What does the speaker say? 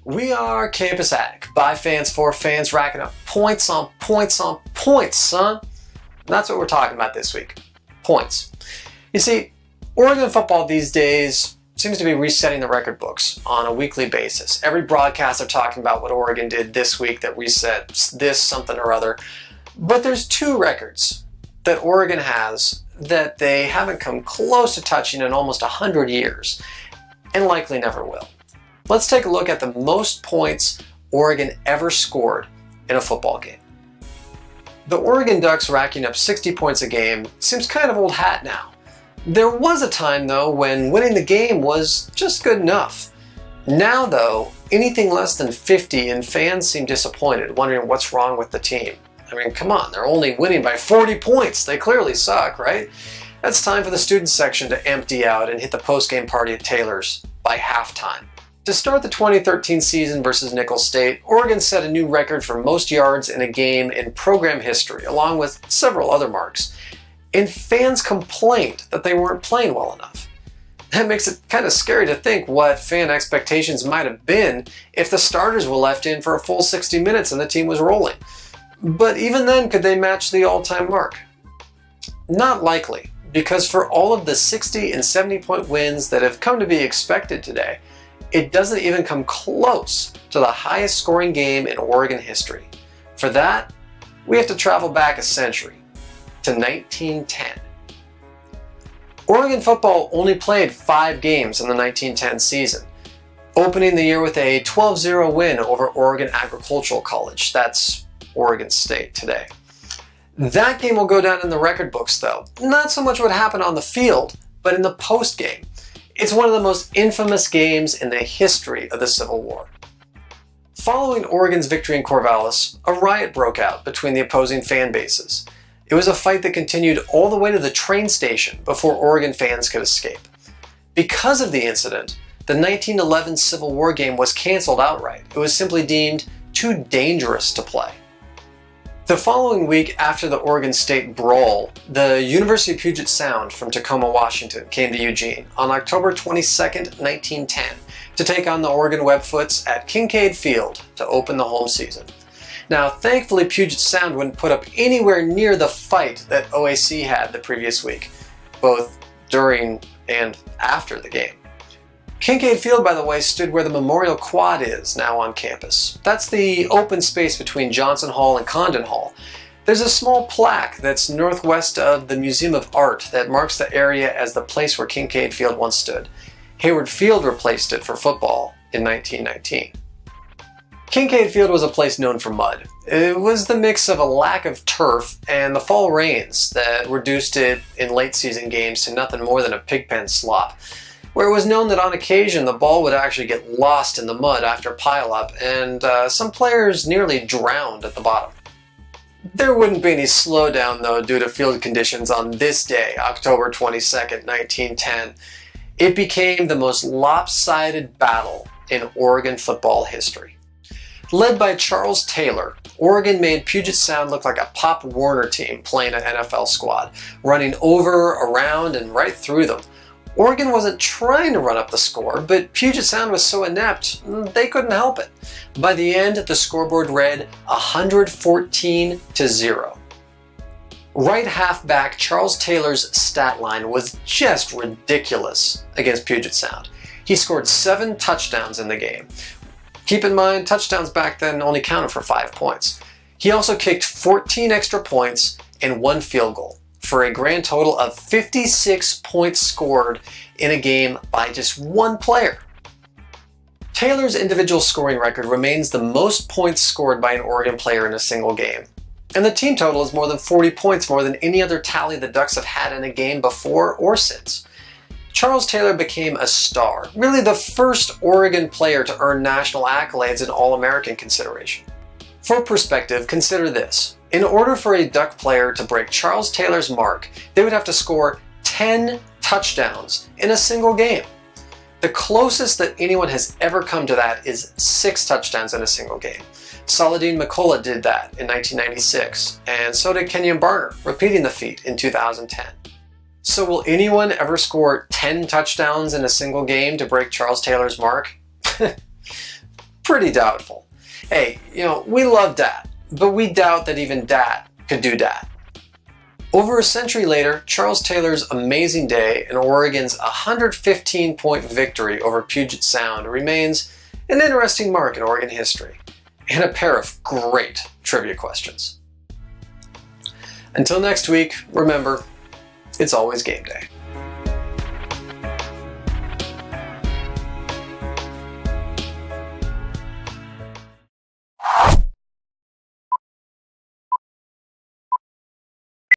We are Campus Attic, by fans, for fans, racking up points on points on points, son. That's what we're talking about this week. Points. You see, Oregon football these days seems to be resetting the record books on a weekly basis. Every broadcaster talking about what Oregon did this week that reset this something or other. But there's two records that Oregon has that they haven't come close to touching in almost 100 years, and likely never will. Let's take a look at the most points Oregon ever scored in a football game. The Oregon Ducks racking up 60 points a game seems kind of old hat now. There was a time, though, when winning the game was just good enough. Now, though, anything less than 50 and fans seem disappointed, wondering what's wrong with the team. I mean, come on, they're only winning by 40 points. They clearly suck, right? It's time for the student section to empty out and hit the post-game party at Taylor's by halftime. To start the 2013 season versus Nicholls State, Oregon set a new record for most yards in a game in program history, along with several other marks. And fans complained that they weren't playing well enough. That makes it kind of scary to think what fan expectations might have been if the starters were left in for a full 60 minutes and the team was rolling. But even then, could they match the all-time mark? Not likely, because for all of the 60 and 70-point wins that have come to be expected today, it doesn't even come close to the highest scoring game in Oregon history. For that, we have to travel back a century, to 1910. Oregon football only played 5 games in the 1910 season, opening the year with a 12-0 win over Oregon Agricultural College. That's Oregon State today. That game will go down in the record books, though. Not so much what happened on the field, but in the post-game. It's one of the most infamous games in the history of the Civil War. Following Oregon's victory in Corvallis, a riot broke out between the opposing fan bases. It was a fight that continued all the way to the train station before Oregon fans could escape. Because of the incident, the 1911 Civil War game was canceled outright. It was simply deemed too dangerous to play. The following week after the Oregon State brawl, the University of Puget Sound from Tacoma, Washington came to Eugene on October 22, 1910 to take on the Oregon Webfoots at Kincaid Field to open the home season. Now, thankfully, Puget Sound wouldn't put up anywhere near the fight that OAC had the previous week, both during and after the game. Kincaid Field, by the way, stood where the Memorial Quad is now on campus. That's the open space between Johnson Hall and Condon Hall. There's a small plaque that's northwest of the Museum of Art that marks the area as the place where Kincaid Field once stood. Hayward Field replaced it for football in 1919. Kincaid Field was a place known for mud. It was the mix of a lack of turf and the fall rains that reduced it in late season games to nothing more than a pigpen slop, where it was known that on occasion the ball would actually get lost in the mud after pileup, and some players nearly drowned at the bottom. There wouldn't be any slowdown, though, due to field conditions on this day, October 22nd, 1910. It became the most lopsided battle in Oregon football history. Led by Charles Taylor, Oregon made Puget Sound look like a Pop Warner team playing an NFL squad, running over, around, and right through them. Oregon wasn't trying to run up the score, but Puget Sound was so inept, they couldn't help it. By the end, the scoreboard read 114-0. Right halfback Charles Taylor's stat line was just ridiculous against Puget Sound. He scored 7 touchdowns in the game. Keep in mind, touchdowns back then only counted for 5 points. He also kicked 14 extra points and 1 field goal, for a grand total of 56 points scored in a game by just 1 player. Taylor's individual scoring record remains the most points scored by an Oregon player in a single game. And the team total is more than 40 points more than any other tally the Ducks have had in a game before or since. Charles Taylor became a star, really the first Oregon player to earn national accolades and All-American consideration. For perspective, consider this. In order for a Duck player to break Charles Taylor's mark, they would have to score 10 touchdowns in a single game. The closest that anyone has ever come to that is 6 touchdowns in a single game. Saladin McCullough did that in 1996, and so did Kenyon Barner, repeating the feat in 2010. So will anyone ever score 10 touchdowns in a single game to break Charles Taylor's mark? Pretty doubtful. Hey, we love dat, but we doubt that even dat could do dat. Over a century later, Charles Taylor's amazing day and Oregon's 115-point victory over Puget Sound remains an interesting mark in Oregon history, and a pair of great trivia questions. Until next week, remember, it's always game day.